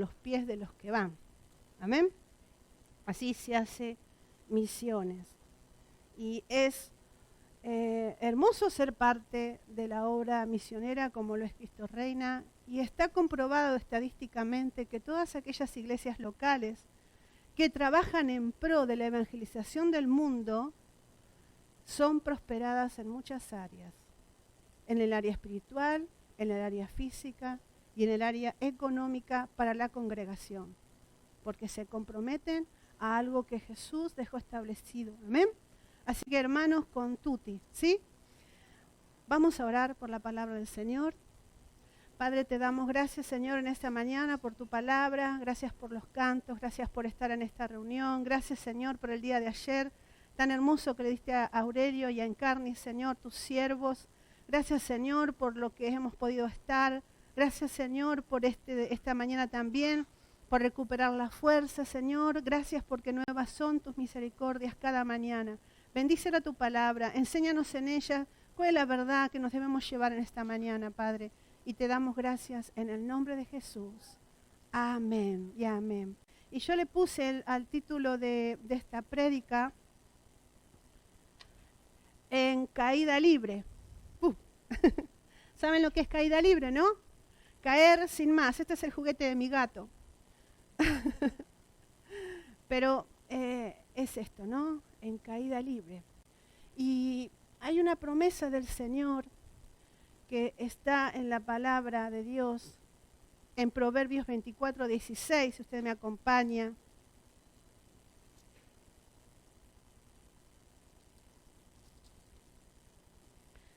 los pies de los que van. Amén. Así se hace misiones. Y es hermoso ser parte de la obra misionera como lo es Cristo Reina, y está comprobado estadísticamente que todas aquellas iglesias locales que trabajan en pro de la evangelización del mundo son prosperadas en muchas áreas, en el área espiritual, en el área física y en el área económica para la congregación, porque se comprometen a algo que Jesús dejó establecido. Amén. Así que hermanos, con tutti, ¿sí? Vamos a orar por la palabra del Señor. Padre, te damos gracias, Señor, en esta mañana por tu palabra. Gracias por los cantos, gracias por estar en esta reunión. Gracias, Señor, por el día de ayer tan hermoso que le diste a Aurelio y a Encarni, Señor, tus siervos. Gracias, Señor, por lo que hemos podido estar. Gracias, Señor, por esta mañana también, por recuperar la fuerza, Señor. Gracias porque nuevas son tus misericordias cada mañana. Bendícela tu palabra, enséñanos en ella cuál es la verdad que nos debemos llevar en esta mañana, Padre. Y te damos gracias en el nombre de Jesús. Amén y amén. Y yo le puse al título de esta prédica, en caída libre. ¿Saben lo que es caída libre, no? Caer sin más. Este es el juguete de mi gato. Pero es esto, ¿no? En caída libre. Y hay una promesa del Señor que está en la palabra de Dios, en Proverbios 24:16, si usted me acompaña.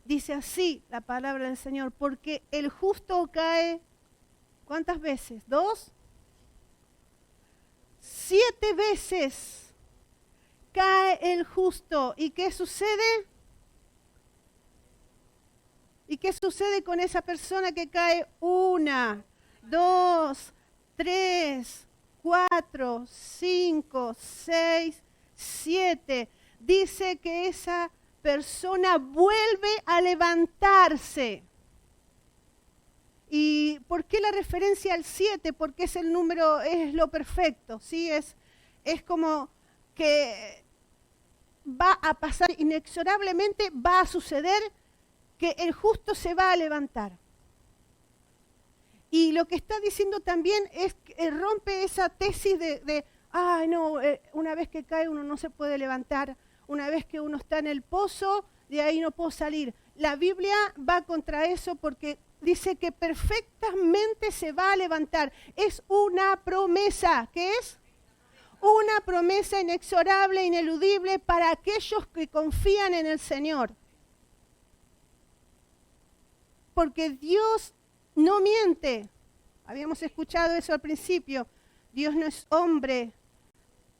Dice así la palabra del Señor, porque el justo cae, ¿cuántas veces? ¿2? 7 veces cae el justo. ¿Y qué sucede? ¿Y qué sucede con esa persona que cae 1, 2, 3, 4, 5, 6, 7? Dice que esa persona vuelve a levantarse. ¿Y por qué la referencia al 7? Porque es el número, es lo perfecto, ¿sí? Es como que va a pasar inexorablemente, va a suceder que el justo se va a levantar. Y lo que está diciendo también es que rompe esa tesis de una vez que cae uno no se puede levantar, una vez que uno está en el pozo, de ahí no puedo salir. La Biblia va contra eso porque dice que perfectamente se va a levantar. Es una promesa. ¿Qué es? Una promesa inexorable, ineludible para aquellos que confían en el Señor. Porque Dios no miente. Habíamos escuchado eso al principio. Dios no es hombre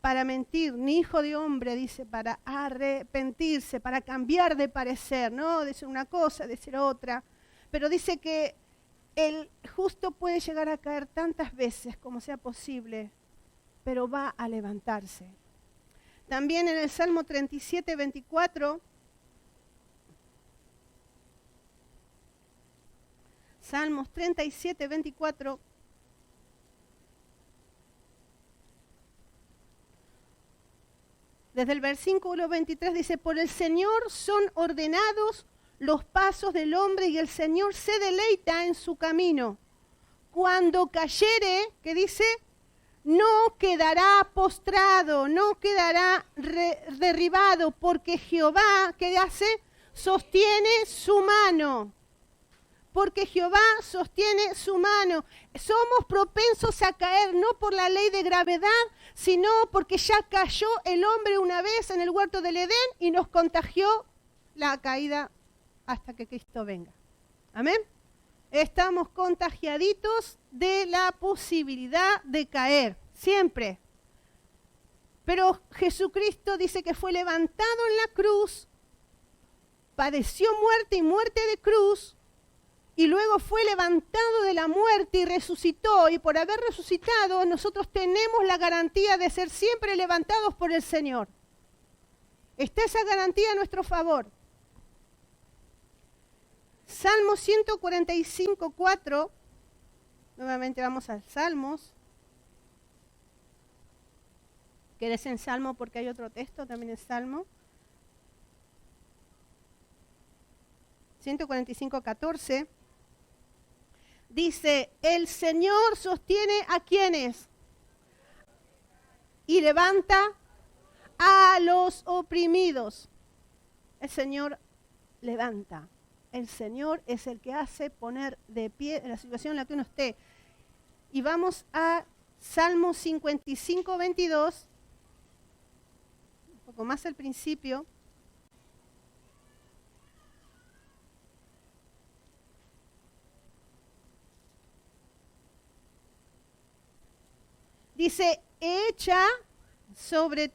para mentir, ni hijo de hombre, dice, para arrepentirse, para cambiar de parecer, ¿no? De ser una cosa, de ser otra. Pero dice que el justo puede llegar a caer tantas veces como sea posible, pero va a levantarse. También en el Salmo 37:24, Salmos 37:24, desde el versículo 23 dice, por el Señor son ordenados los pasos del hombre y el Señor se deleita en su camino. Cuando cayere, ¿qué dice? No quedará postrado, no quedará derribado, porque Jehová, ¿qué hace? Sostiene su mano. Porque Jehová sostiene su mano. Somos propensos a caer no por la ley de gravedad, sino porque ya cayó el hombre una vez en el huerto del Edén y nos contagió la caída hasta que Cristo venga. Amén. Estamos contagiaditos de la posibilidad de caer, siempre. Pero Jesucristo dice que fue levantado en la cruz, padeció muerte y muerte de cruz, y luego fue levantado de la muerte y resucitó. Y por haber resucitado, nosotros tenemos la garantía de ser siempre levantados por el Señor. Está esa garantía a nuestro favor. Salmo 145:4. Nuevamente vamos al Salmos ¿Querés en Salmo? Porque hay otro texto también en Salmo. 145:14. Dice, el Señor sostiene a quienes y levanta a los oprimidos. El Señor levanta. El Señor es el que hace poner de pie en la situación en la que uno esté. Y vamos a Salmo 55:22, un poco más al principio. Dice, echa sobre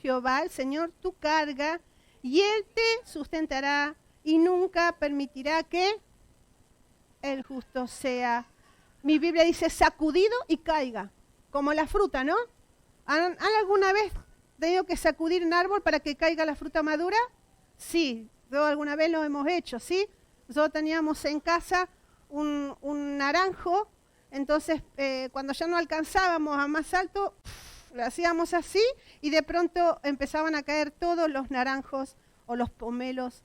Jehová, el Señor, tu carga, y Él te sustentará y nunca permitirá que el justo sea. Mi Biblia dice sacudido y caiga, como la fruta, ¿no? ¿Han alguna vez tenido que sacudir un árbol para que caiga la fruta madura? Sí, yo alguna vez lo hemos hecho, ¿sí? Nosotros teníamos en casa un naranjo. Entonces, cuando ya no alcanzábamos a más alto, lo hacíamos así y de pronto empezaban a caer todos los naranjos o los pomelos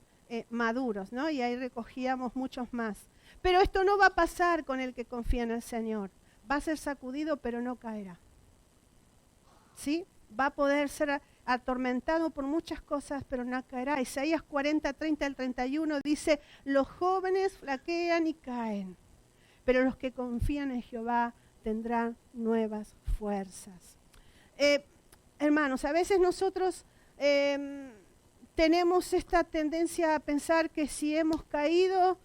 maduros, ¿no? Y ahí recogíamos muchos más. Pero esto no va a pasar con el que confía en el Señor. Va a ser sacudido, pero no caerá. ¿Sí? Va a poder ser atormentado por muchas cosas, pero no caerá. Isaías 40:30-31 dice, los jóvenes flaquean y caen, pero los que confían en Jehová tendrán nuevas fuerzas. Hermanos, a veces nosotros tenemos esta tendencia a pensar que si hemos caído,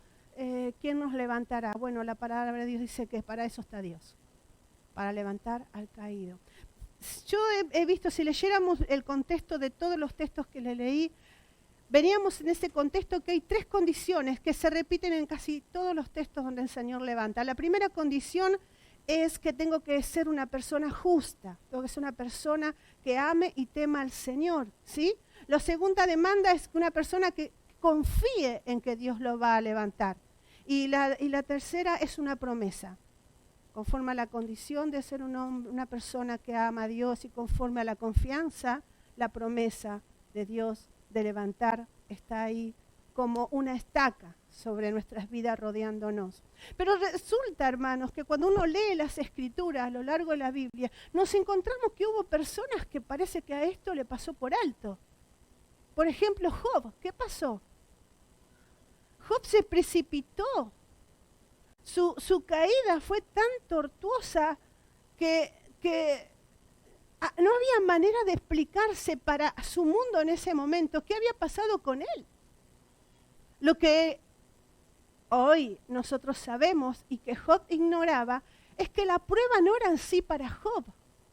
¿quién nos levantará? Bueno, la palabra de Dios dice que para eso está Dios, para levantar al caído. Yo he visto, si leyéramos el contexto de todos los textos que le leí, veníamos en ese contexto que hay 3 condiciones que se repiten en casi todos los textos donde el Señor levanta. La primera condición es que tengo que ser una persona justa, tengo que ser una persona que ame y tema al Señor, ¿sí? La segunda demanda es una persona que confíe en que Dios lo va a levantar. Y la tercera es una promesa, conforme a la condición de ser una persona que ama a Dios y conforme a la confianza, la promesa de Dios de levantar está ahí como una estaca sobre nuestras vidas rodeándonos. Pero resulta, hermanos, que cuando uno lee las Escrituras a lo largo de la Biblia, nos encontramos que hubo personas que parece que a esto le pasó por alto. Por ejemplo, Job, ¿qué pasó? Job se precipitó. Su caída fue tan tortuosa que no había manera de explicarse para su mundo en ese momento qué había pasado con él. Lo que hoy nosotros sabemos y que Job ignoraba es que la prueba no era en sí para Job.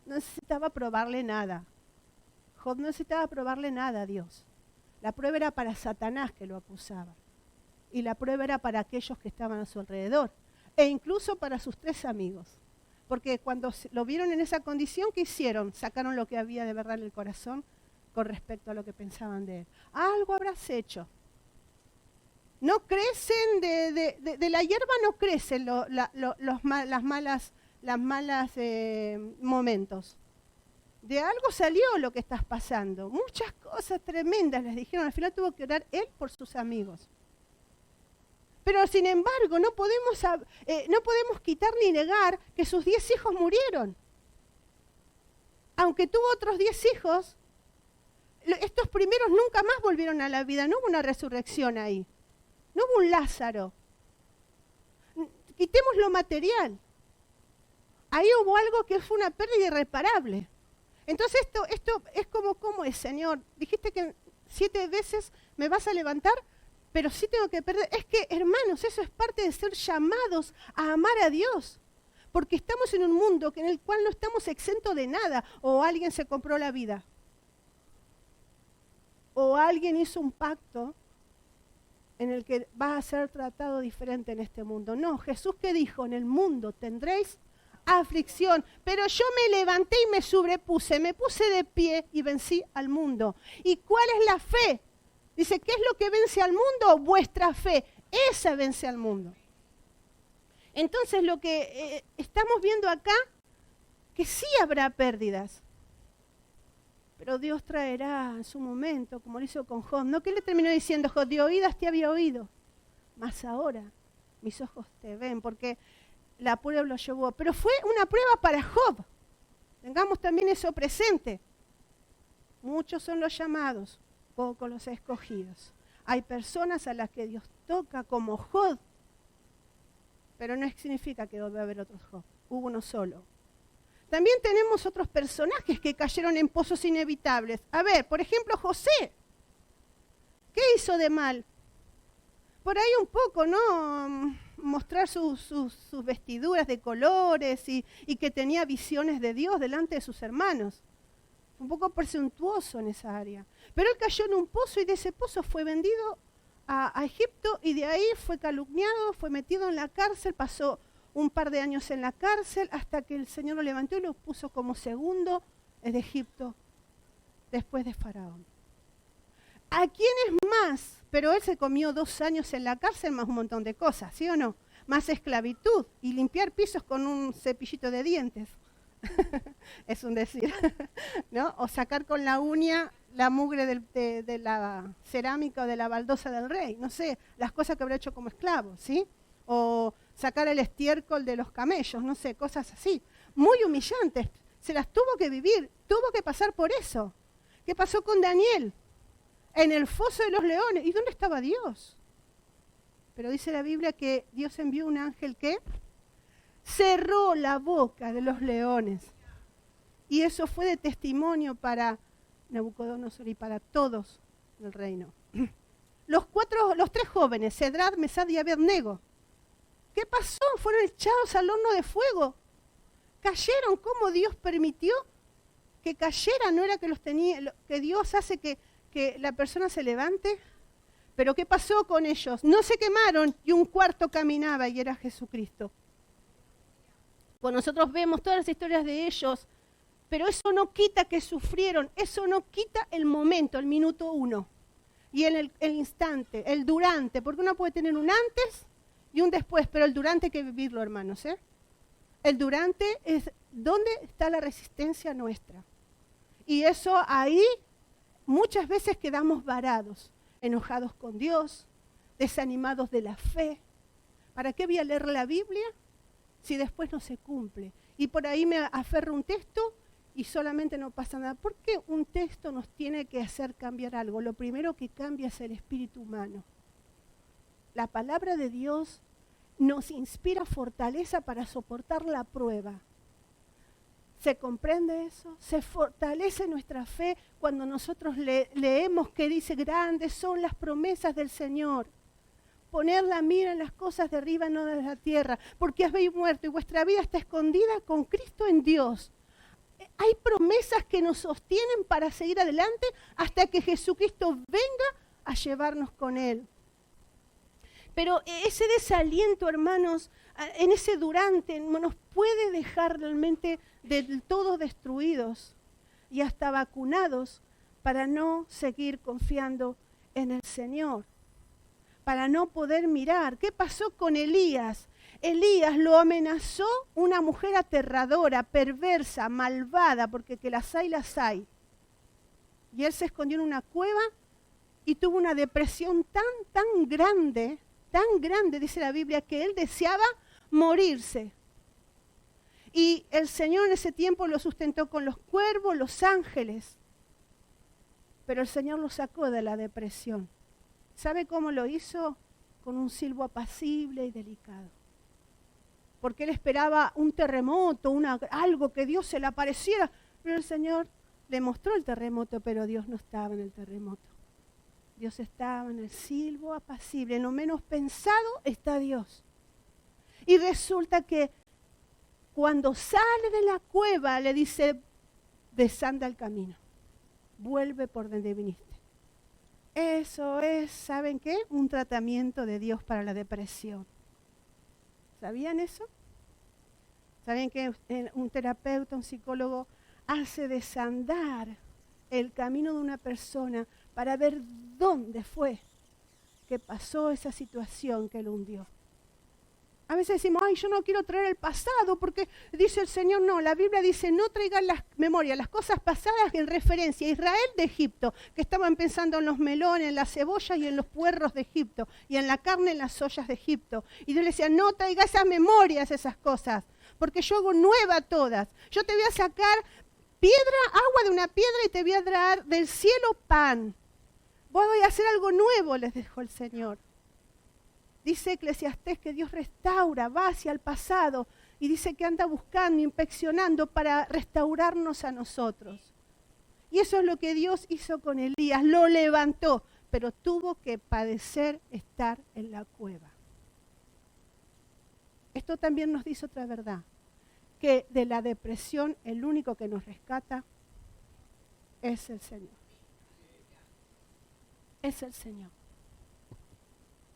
No necesitaba probarle nada. Job no necesitaba probarle nada a Dios. La prueba era para Satanás que lo acusaba. Y la prueba era para aquellos que estaban a su alrededor. E incluso para sus 3 amigos. Porque cuando lo vieron en esa condición, ¿qué hicieron? Sacaron lo que había de verdad en el corazón con respecto a lo que pensaban de él. Algo habrás hecho. No crecen, de la hierba no crecen los malas momentos. De algo salió lo que estás pasando. Muchas cosas tremendas les dijeron. Al final tuvo que orar él por sus amigos. Pero sin embargo, no podemos quitar ni negar que sus 10 hijos murieron. Aunque tuvo otros 10 hijos, estos primeros nunca más volvieron a la vida. No hubo una resurrección ahí. No hubo un Lázaro. Quitemos lo material. Ahí hubo algo que fue una pérdida irreparable. Entonces esto es ¿cómo es, Señor? Dijiste que 7 veces me vas a levantar, pero sí tengo que perder. Es que, hermanos, eso es parte de ser llamados a amar a Dios. Porque estamos en un mundo en el cual no estamos exentos de nada. O alguien se compró la vida. O alguien hizo un pacto en el que vas a ser tratado diferente en este mundo. No, Jesús que dijo, en el mundo tendréis aflicción, pero yo me levanté y me sobrepuse, me puse de pie y vencí al mundo. ¿Y cuál es la fe? Dice, ¿qué es lo que vence al mundo? Vuestra fe, esa vence al mundo. Entonces lo que estamos viendo acá, que sí habrá pérdidas. Pero Dios traerá en su momento, como lo hizo con Job. ¿No? ¿Qué le terminó diciendo Job? De oídas te había oído, mas ahora mis ojos te ven, porque la prueba lo llevó. Pero fue una prueba para Job. Tengamos también eso presente. Muchos son los llamados, pocos los escogidos. Hay personas a las que Dios toca como Job, pero no significa que va a haber otros Job. Hubo uno solo. También tenemos otros personajes que cayeron en pozos inevitables. A ver, por ejemplo, José. ¿Qué hizo de mal? Por ahí un poco, ¿no? Mostrar sus vestiduras de colores y que tenía visiones de Dios delante de sus hermanos. Un poco presuntuoso en esa área. Pero él cayó en un pozo y de ese pozo fue vendido a Egipto y de ahí fue calumniado, fue metido en la cárcel, pasó un par de años en la cárcel hasta que el Señor lo levantó y lo puso como segundo de Egipto después de Faraón. ¿A quiénes más? Pero él se comió 2 años en la cárcel más un montón de cosas, ¿sí o no? Más esclavitud y limpiar pisos con un cepillito de dientes. Es un decir, ¿no? O sacar con la uña la mugre de la cerámica o de la baldosa del rey, no sé, las cosas que habrá hecho como esclavo, ¿sí? O sacar el estiércol de los camellos, no sé, cosas así, muy humillantes, se las tuvo que vivir, tuvo que pasar por eso. ¿Qué pasó con Daniel? En el foso de los leones, ¿y dónde estaba Dios? Pero dice la Biblia que Dios envió un ángel que cerró la boca de los leones. Y eso fue de testimonio para Nabucodonosor y para todos el reino. Los 3 jóvenes, Cedrat, Mesad y Abednego, ¿qué pasó? Fueron echados al horno de fuego. Cayeron. ¿Cómo Dios permitió que cayeran? No era que los tenía, que Dios hace que la persona se levante. Pero ¿qué pasó con ellos? No se quemaron y un cuarto caminaba y era Jesucristo. Pues nosotros vemos todas las historias de ellos, pero eso no quita que sufrieron, eso no quita el momento, el minuto 1. Y el instante, el durante, porque uno puede tener un antes y un después, pero el durante hay que vivirlo, hermanos, ¿eh? El durante es dónde está la resistencia nuestra. Y eso ahí muchas veces quedamos varados, enojados con Dios, desanimados de la fe. ¿Para qué voy a leer la Biblia si después no se cumple? Y por ahí me aferro a un texto y solamente no pasa nada. ¿Por qué un texto nos tiene que hacer cambiar algo? Lo primero que cambia es el espíritu humano. La palabra de Dios nos inspira fortaleza para soportar la prueba. ¿Se comprende eso? Se fortalece nuestra fe cuando nosotros leemos que dice, grandes son las promesas del Señor. Poner la mira en las cosas de arriba, no de la tierra, porque habéis muerto y vuestra vida está escondida con Cristo en Dios. Hay promesas que nos sostienen para seguir adelante hasta que Jesucristo venga a llevarnos con Él. Pero ese desaliento, hermanos, en ese durante, nos puede dejar realmente del todo destruidos y hasta vacunados para no seguir confiando en el Señor, para no poder mirar. ¿Qué pasó con Elías? Elías lo amenazó una mujer aterradora, perversa, malvada, porque que las hay. Y él se escondió en una cueva y tuvo una depresión tan grande, dice la Biblia, que él deseaba morirse. Y el Señor en ese tiempo lo sustentó con los cuervos, los ángeles. Pero el Señor lo sacó de la depresión. ¿Sabe cómo lo hizo? Con un silbo apacible y delicado. Porque él esperaba un terremoto, algo que Dios se le apareciera. Pero el Señor le mostró el terremoto, pero Dios no estaba en el terremoto. Dios estaba en el silbo apacible. En lo menos pensado está Dios. Y resulta que cuando sale de la cueva le dice, desanda el camino. Vuelve por donde viniste. Eso es, ¿saben qué? Un tratamiento de Dios para la depresión. ¿Sabían eso? ¿Saben que un terapeuta, un psicólogo, hace desandar el camino de una persona para ver dónde fue que pasó esa situación que lo hundió? A veces decimos, ay, yo no quiero traer el pasado porque dice el Señor, no, la Biblia dice, no traigan las memorias, las cosas pasadas en referencia a Israel de Egipto, que estaban pensando en los melones, en las cebollas y en los puerros de Egipto, y en la carne en las ollas de Egipto. Y Dios le decía, no traiga esas memorias, esas cosas, porque yo hago nueva todas. Yo te voy a sacar agua de una piedra y te voy a dar del cielo pan. Voy a hacer algo nuevo, les dijo el Señor. Dice Eclesiastés que Dios restaura, va hacia el pasado y dice que anda buscando, inspeccionando para restaurarnos a nosotros. Y eso es lo que Dios hizo con Elías, lo levantó, pero tuvo que padecer estar en la cueva. Esto también nos dice otra verdad, que de la depresión el único que nos rescata es el Señor. Es el Señor.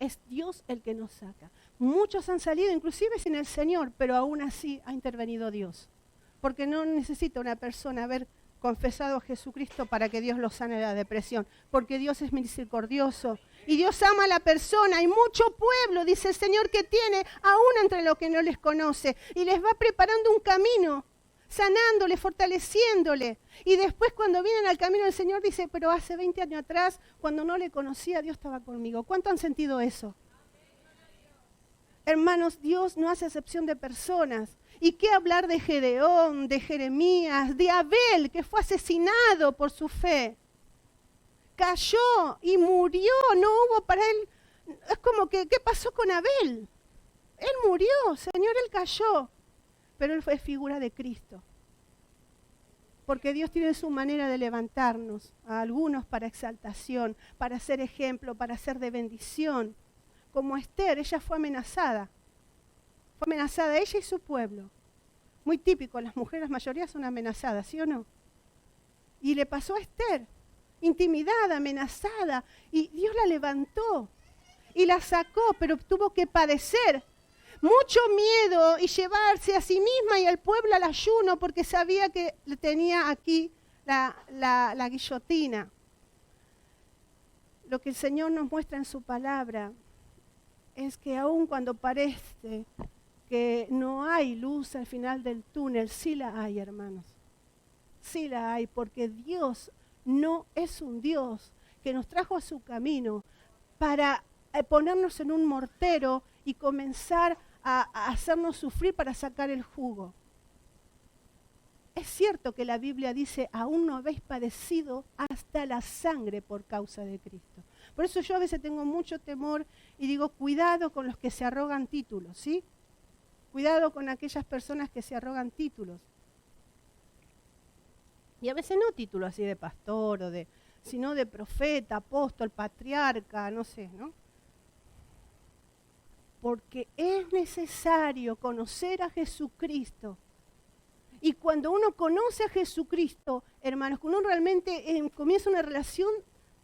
Es Dios el que nos saca. Muchos han salido inclusive sin el Señor, pero aún así ha intervenido Dios. Porque no necesita una persona haber confesado a Jesucristo para que Dios los sane de la depresión. Porque Dios es misericordioso. Y Dios ama a la persona. Hay mucho pueblo, dice el Señor, que tiene aún entre los que no les conoce. Y les va preparando un camino, sanándole, fortaleciéndole. Y después cuando vienen al camino del Señor dice, pero hace 20 años atrás, cuando no le conocía, Dios estaba conmigo. ¿Cuánto han sentido eso? Hermanos, Dios no hace excepción de personas. ¿Y qué hablar de Gedeón, de Jeremías, de Abel, que fue asesinado por su fe? Cayó y murió, no hubo para él. Es como que, ¿qué pasó con Abel? Él murió, Señor, él cayó. Pero él fue figura de Cristo. Porque Dios tiene su manera de levantarnos, a algunos para exaltación, para ser ejemplo, para ser de bendición. Como Esther, ella fue amenazada. Fue amenazada ella y su pueblo. Muy típico, las mujeres, la mayoría son amenazadas, ¿sí o no? Y le pasó a Esther, intimidada, amenazada, y Dios la levantó y la sacó, pero tuvo que padecer mucho miedo y llevarse a sí misma y al pueblo al ayuno porque sabía que tenía aquí la guillotina. Lo que el Señor nos muestra en su palabra es que aun cuando parece que no hay luz al final del túnel, sí la hay, hermanos. Sí la hay, porque Dios no es un Dios que nos trajo a su camino para ponernos en un mortero y comenzar a hacernos sufrir para sacar el jugo. Es cierto que la Biblia dice, aún no habéis padecido hasta la sangre por causa de Cristo. Por eso yo a veces tengo mucho temor y digo, cuidado con los que se arrogan títulos, ¿sí? Cuidado con aquellas personas que se arrogan títulos. Y a veces no títulos así de pastor, sino de profeta, apóstol, patriarca, no sé, ¿no? Porque es necesario conocer a Jesucristo. Y cuando uno conoce a Jesucristo, hermanos, cuando uno realmente comienza una relación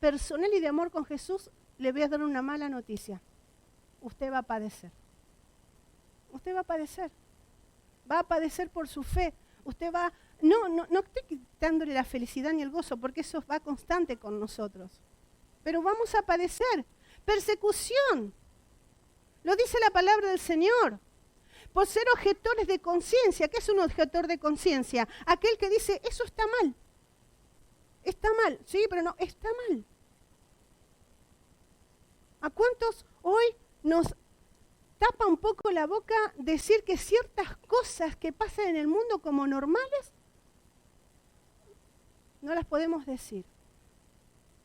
personal y de amor con Jesús, le voy a dar una mala noticia. Usted va a padecer. Usted va a padecer. Va a padecer por su fe. Usted va... No estoy quitándole la felicidad ni el gozo, porque eso va constante con nosotros. Pero vamos a padecer persecución. Lo dice la palabra del Señor. Por ser objetores de conciencia. ¿Qué es un objetor de conciencia? Aquel que dice, eso está mal. Está mal. Sí, pero no, está mal. ¿A cuántos hoy nos tapa un poco la boca decir que ciertas cosas que pasan en el mundo como normales no las podemos decir?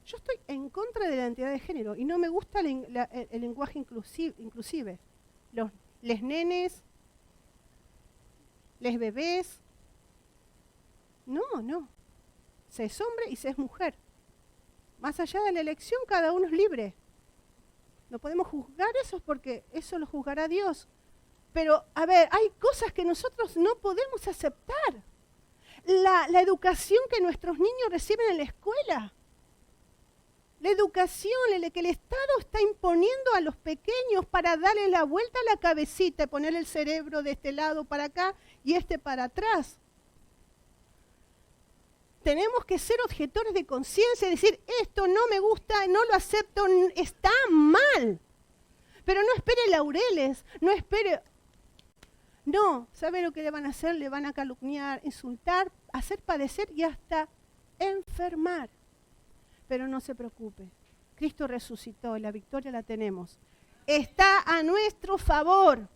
Yo estoy en contra de la identidad de género y no me gusta el lenguaje inclusive. Les nenes, les bebés. No. Se es hombre y se es mujer. Más allá de la elección, cada uno es libre. No podemos juzgar eso porque eso lo juzgará Dios. Pero, a ver, hay cosas que nosotros no podemos aceptar. La educación que nuestros niños reciben en la escuela. La educación que el Estado está imponiendo a los pequeños para darle la vuelta a la cabecita, poner el cerebro de este lado para acá y este para atrás. Tenemos que ser objetores de conciencia y decir, esto no me gusta, no lo acepto, está mal. Pero no espere laureles, no espere, No, ¿sabe lo que le van a hacer? Le van a calumniar, insultar, hacer padecer y hasta enfermar. Pero no se preocupe, Cristo resucitó y la victoria la tenemos. Está a nuestro favor.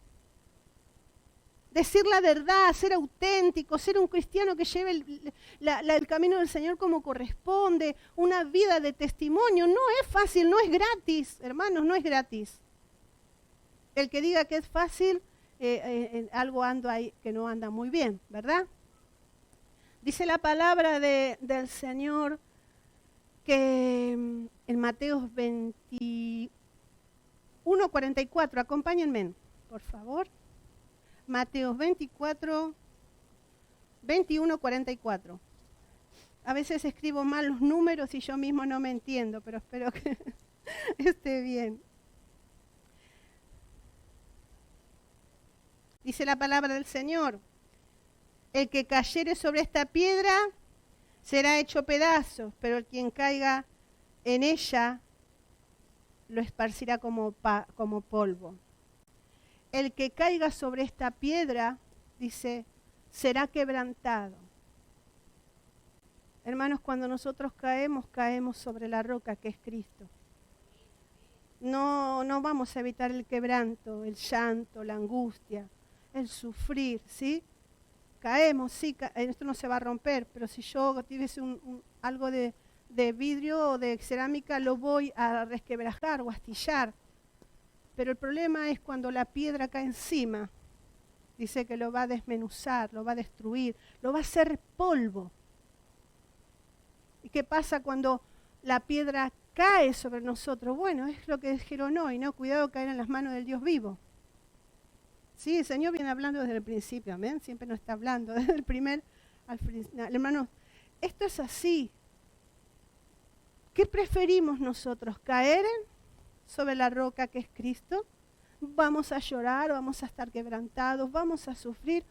Decir la verdad, ser auténtico, ser un cristiano que lleve el camino del Señor como corresponde, una vida de testimonio. No es fácil, no es gratis, hermanos, no es gratis. El que diga que es fácil, algo anda ahí que no anda muy bien, ¿verdad? Dice la palabra del Señor que en Mateo 21:44, acompáñenme, por favor. Mateo 21:44. A veces escribo mal los números y yo mismo no me entiendo, pero espero que esté bien. Dice la palabra del Señor: el que cayere sobre esta piedra será hecho pedazos, pero el quien caiga en ella lo esparcirá como polvo. El que caiga sobre esta piedra, dice, será quebrantado. Hermanos, cuando nosotros caemos sobre la roca que es Cristo. No vamos a evitar el quebranto, el llanto, la angustia, el sufrir, ¿sí? Caemos, sí, esto no se va a romper, pero si yo tuviese algo de vidrio o de cerámica, lo voy a resquebrajar o astillar. Pero el problema es cuando la piedra cae encima. Dice que lo va a desmenuzar, lo va a destruir, lo va a hacer polvo. ¿Y qué pasa cuando la piedra cae sobre nosotros? Bueno, es lo que dijeron hoy, ¿no? Cuidado de caer en las manos del Dios vivo. Sí, el Señor viene hablando desde el principio, amén. Siempre nos está hablando, desde el primer al final. Hermanos, esto es así. ¿Qué preferimos nosotros? ¿Caer sobre la roca que es Cristo? ¿Vamos a llorar, vamos a estar quebrantados, vamos a sufrir?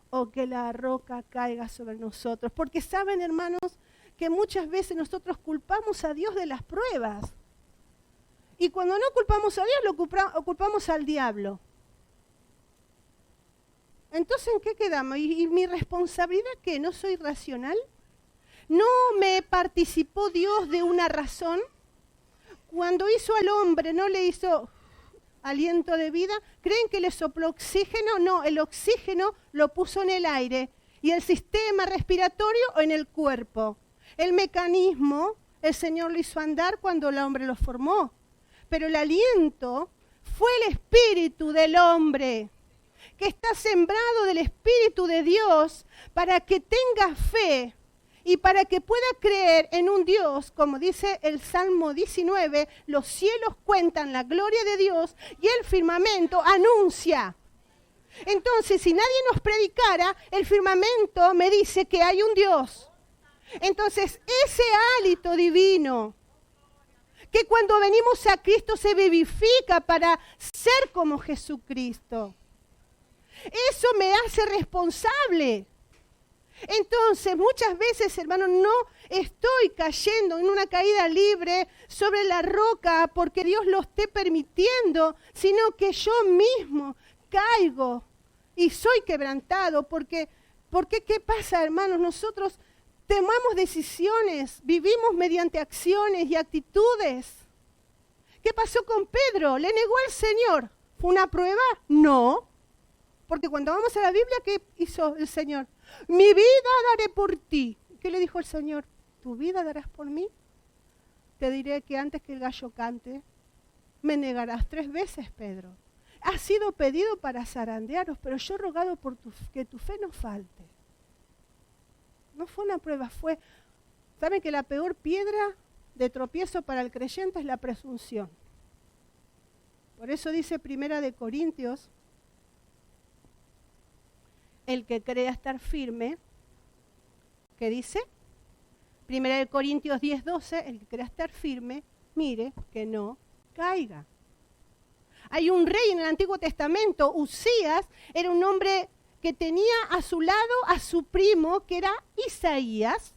¿O que la roca caiga sobre nosotros? Porque saben, hermanos, que muchas veces nosotros culpamos a Dios de las pruebas. Y cuando no culpamos a Dios, lo culpamos al diablo. Entonces, ¿en qué quedamos? ¿Y mi responsabilidad qué? ¿No soy racional? ¿No me participó Dios de una razón? Cuando hizo al hombre, ¿no le hizo aliento de vida? ¿Creen que le sopló oxígeno? No, el oxígeno lo puso en el aire. ¿Y el sistema respiratorio en el cuerpo? El mecanismo, el Señor lo hizo andar cuando el hombre lo formó. Pero el aliento fue el espíritu del hombre, que está sembrado del Espíritu de Dios para que tenga fe y para que pueda creer en un Dios, como dice el Salmo 19, los cielos cuentan la gloria de Dios y el firmamento anuncia. Entonces, si nadie nos predicara, el firmamento me dice que hay un Dios. Entonces, ese hálito divino, que cuando venimos a Cristo se vivifica para ser como Jesucristo, eso me hace responsable. Entonces, muchas veces, hermanos, no estoy cayendo en una caída libre sobre la roca porque Dios lo esté permitiendo, sino que yo mismo caigo y soy quebrantado. Porque ¿qué pasa, hermanos? Nosotros tomamos decisiones, vivimos mediante acciones y actitudes. ¿Qué pasó con Pedro? ¿Le negó al Señor? ¿Fue una prueba? No. Porque cuando vamos a la Biblia, ¿qué hizo el Señor? Mi vida daré por ti. ¿Qué le dijo el Señor? ¿Tu vida darás por mí? Te diré que antes que el gallo cante, me negarás 3 veces, Pedro. Ha sido pedido para zarandearos, pero yo he rogado por que tu fe no falte. No fue una prueba, ¿saben que la peor piedra de tropiezo para el creyente es la presunción? Por eso dice 1 Corintios, el que crea estar firme, ¿qué dice? 1 Corintios 10:12, el que crea estar firme, mire que no caiga. Hay un rey en el Antiguo Testamento, Usías, era un hombre que tenía a su lado a su primo, que era Isaías.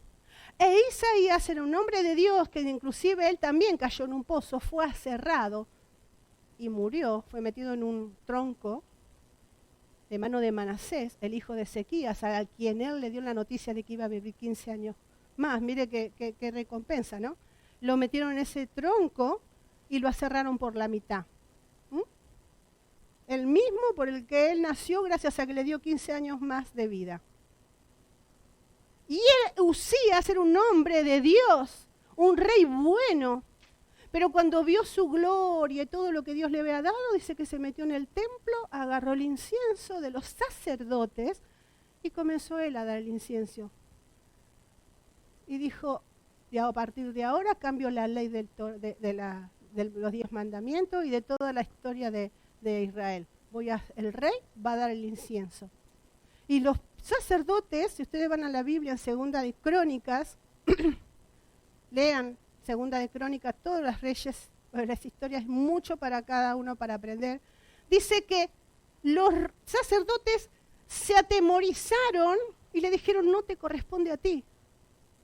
E Isaías era un hombre de Dios, que inclusive él también cayó en un pozo, fue aserrado y murió, fue metido en un tronco de mano de Manasés, el hijo de Ezequías, a quien él le dio la noticia de que iba a vivir 15 años más. Mire qué recompensa, ¿no? Lo metieron en ese tronco y lo aserraron por la mitad. El mismo por el que él nació gracias a que le dio 15 años más de vida. Y Usías era un hombre de Dios, un rey bueno, pero cuando vio su gloria y todo lo que Dios le había dado, dice que se metió en el templo, agarró el incienso de los sacerdotes y comenzó él a dar el incienso. Y dijo, a partir de ahora cambio la ley de los 10 mandamientos y de toda la historia de Israel. El rey va a dar el incienso. Y los sacerdotes, si ustedes van a la Biblia en Segunda de Crónicas, lean Segunda de Crónicas, todos los reyes, las historias, mucho para cada uno para aprender. Dice que los sacerdotes se atemorizaron y le dijeron, no te corresponde a ti,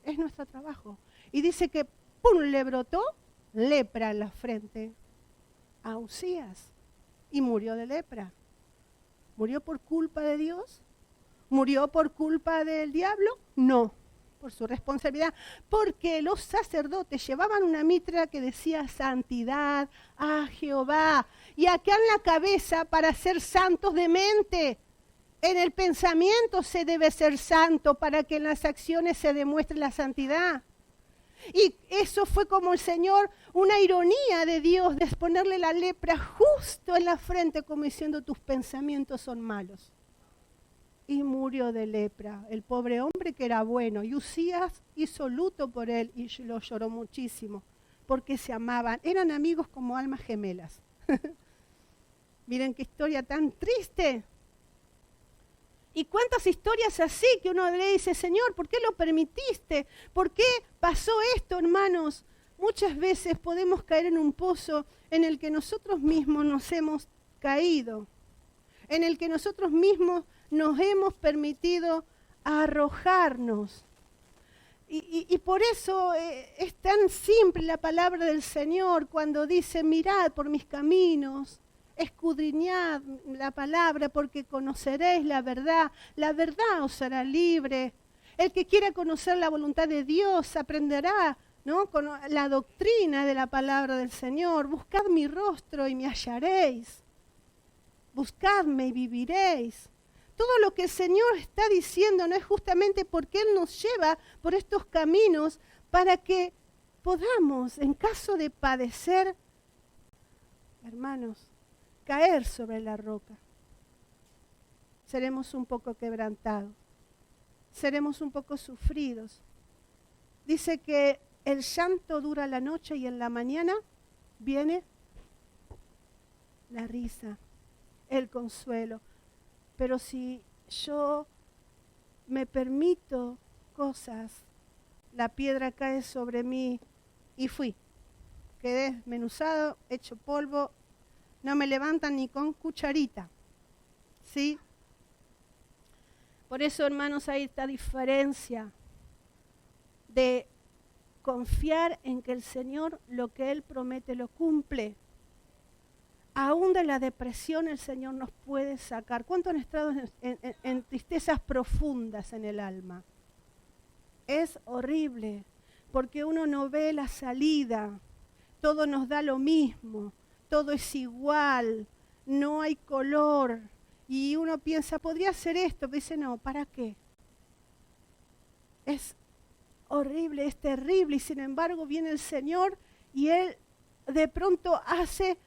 es nuestro trabajo. Y dice que ¡pum!, le brotó lepra en la frente a Usías y murió de lepra. ¿Murió por culpa de Dios? ¿Murió por culpa del diablo? No, por su responsabilidad, porque los sacerdotes llevaban una mitra que decía santidad a Jehová, y acá en la cabeza para ser santos de mente. En el pensamiento se debe ser santo para que en las acciones se demuestre la santidad. Y eso fue como el Señor, una ironía de Dios, de ponerle la lepra justo en la frente, como diciendo tus pensamientos son malos. Y murió de lepra, el pobre hombre que era bueno. Y Usías hizo luto por él y lo lloró muchísimo, porque se amaban, eran amigos como almas gemelas. Miren qué historia tan triste. Y cuántas historias así que uno le dice, Señor, ¿por qué lo permitiste? ¿Por qué pasó esto, hermanos? Muchas veces podemos caer en un pozo en el que nosotros mismos nos hemos caído, en el que nosotros mismos nos hemos permitido arrojarnos. Y por eso es tan simple la palabra del Señor cuando dice, mirad por mis caminos, escudriñad la palabra porque conoceréis la verdad os hará libre. El que quiera conocer la voluntad de Dios aprenderá, ¿no?, con la doctrina de la palabra del Señor. Buscad mi rostro y me hallaréis. Buscadme y viviréis. Todo lo que el Señor está diciendo no es justamente porque Él nos lleva por estos caminos para que podamos, en caso de padecer, hermanos, caer sobre la roca. Seremos un poco quebrantados, seremos un poco sufridos. Dice que el llanto dura la noche y en la mañana viene la risa, el consuelo. Pero si yo me permito cosas, la piedra cae sobre mí y quedé desmenuzado, hecho polvo, no me levantan ni con cucharita, ¿sí? Por eso, hermanos, hay esta diferencia de confiar en que el Señor lo que Él promete lo cumple. Aún de la depresión el Señor nos puede sacar. ¿Cuántos han estado en tristezas profundas en el alma? Es horrible, porque uno no ve la salida, todo nos da lo mismo, todo es igual, no hay color. Y uno piensa, podría ser esto, pero dice, no, ¿para qué? Es horrible, es terrible, y sin embargo viene el Señor y Él de pronto hace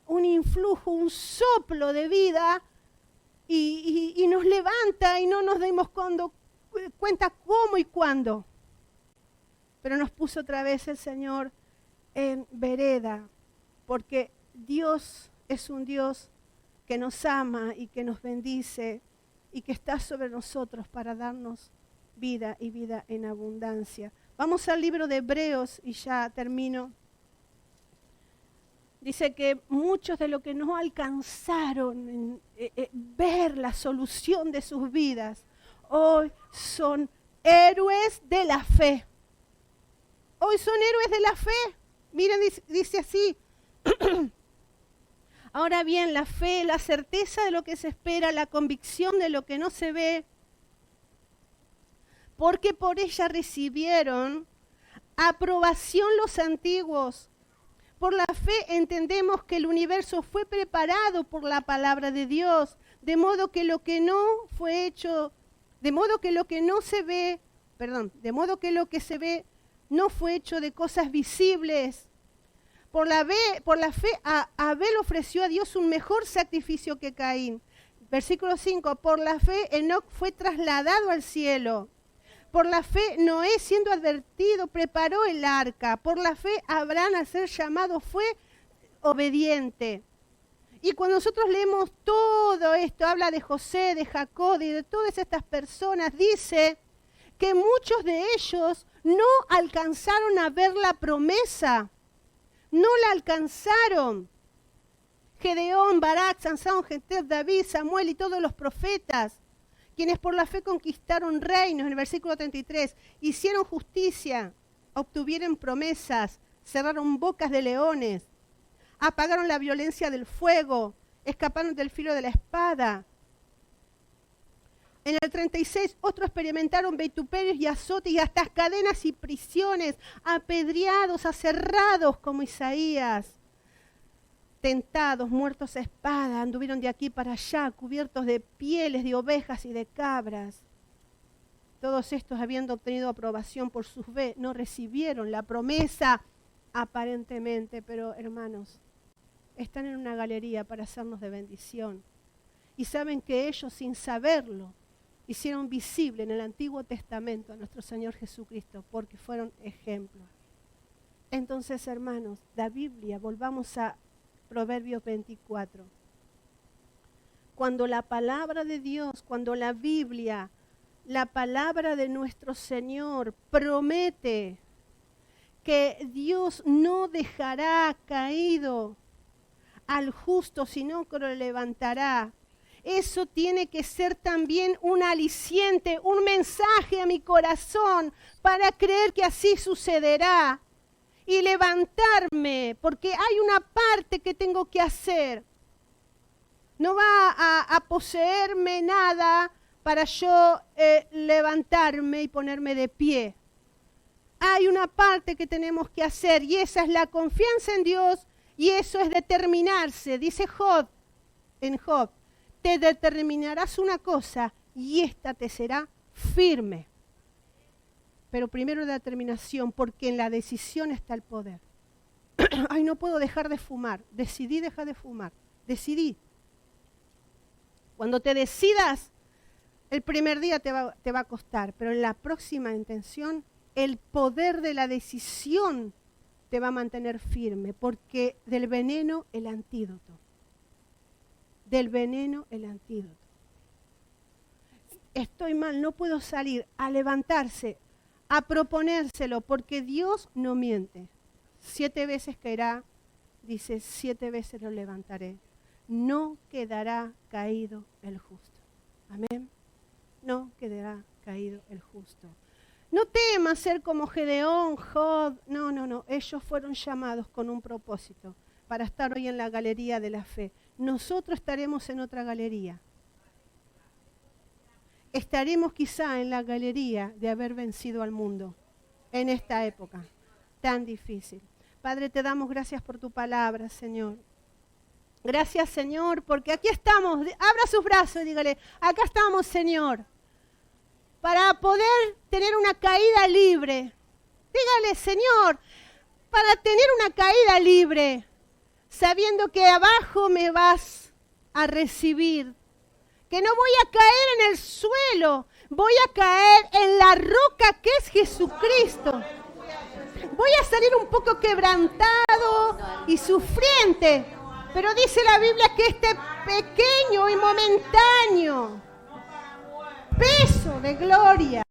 un influjo, un soplo de vida y nos levanta y no nos dimos cuenta cómo y cuándo. Pero nos puso otra vez el Señor en vereda, porque Dios es un Dios que nos ama y que nos bendice y que está sobre nosotros para darnos vida y vida en abundancia. Vamos al libro de Hebreos y ya termino. Dice que muchos de los que no alcanzaron ver la solución de sus vidas, hoy son héroes de la fe. Hoy son héroes de la fe. Miren, dice así. Ahora bien, la fe, la certeza de lo que se espera, la convicción de lo que no se ve, porque por ella recibieron aprobación los antiguos. Por la fe entendemos que el universo fue preparado por la palabra de Dios, de modo que lo que no fue hecho, de modo que lo que no se ve, de modo que lo que se ve no fue hecho de cosas visibles. Por la fe, Abel ofreció a Dios un mejor sacrificio que Caín. Versículo 5, por la fe Enoc fue trasladado al cielo. Por la fe Noé, siendo advertido, preparó el arca. Por la fe Abraham, al ser llamado, fue obediente. Y cuando nosotros leemos todo esto, habla de José, de Jacob y de todas estas personas, dice que muchos de ellos no alcanzaron a ver la promesa. No la alcanzaron. Gedeón, Barak, Sansón, Jefté, David, Samuel y todos los profetas, quienes por la fe conquistaron reinos, en el versículo 33, hicieron justicia, obtuvieron promesas, cerraron bocas de leones, apagaron la violencia del fuego, escaparon del filo de la espada. En el 36, otros experimentaron vituperios y azotes y hasta cadenas y prisiones, apedreados, aserrados como Isaías. Tentados, muertos a espada, anduvieron de aquí para allá, cubiertos de pieles de ovejas y de cabras. Todos estos, habiendo obtenido aprobación por su fe, no recibieron la promesa aparentemente, pero hermanos, están en una galería para hacernos de bendición. Y saben que ellos, sin saberlo, hicieron visible en el Antiguo Testamento a nuestro Señor Jesucristo, porque fueron ejemplos. Entonces, hermanos, la Biblia, volvamos a Proverbios 24. Cuando la palabra de Dios, cuando la Biblia, la palabra de nuestro Señor promete que Dios no dejará caído al justo, sino que lo levantará. Eso tiene que ser también un aliciente, un mensaje a mi corazón para creer que así sucederá. Y levantarme, porque hay una parte que tengo que hacer. No va a poseerme nada para yo levantarme y ponerme de pie. Hay una parte que tenemos que hacer y esa es la confianza en Dios y eso es determinarse. Dice Job, en Job, te determinarás una cosa y esta te será firme. Pero primero la determinación, porque en la decisión está el poder. Ay, no puedo dejar de fumar. Decidí dejar de fumar. Decidí. Cuando te decidas, el primer día te va a costar, pero en la próxima intención, el poder de la decisión te va a mantener firme, porque del veneno el antídoto. Del veneno el antídoto. Estoy mal, no puedo salir, a levantarse, a proponérselo, porque Dios no miente. 7 veces caerá, dice, 7 veces lo levantaré. No quedará caído el justo. Amén. No quedará caído el justo. No temas ser como Gedeón, Job. No. Ellos fueron llamados con un propósito para estar hoy en la galería de la fe. Nosotros estaremos en otra galería. Estaremos quizá en la galería de haber vencido al mundo en esta época tan difícil. Padre, te damos gracias por tu palabra, Señor. Gracias, Señor, porque aquí estamos. Abra sus brazos y dígale, acá estamos, Señor, para poder tener una caída libre. Dígale, Señor, para tener una caída libre, sabiendo que abajo me vas a recibir. Que no voy a caer en el suelo, voy a caer en la roca que es Jesucristo. Voy a salir un poco quebrantado y sufriente, pero dice la Biblia que este pequeño y momentáneo peso de gloria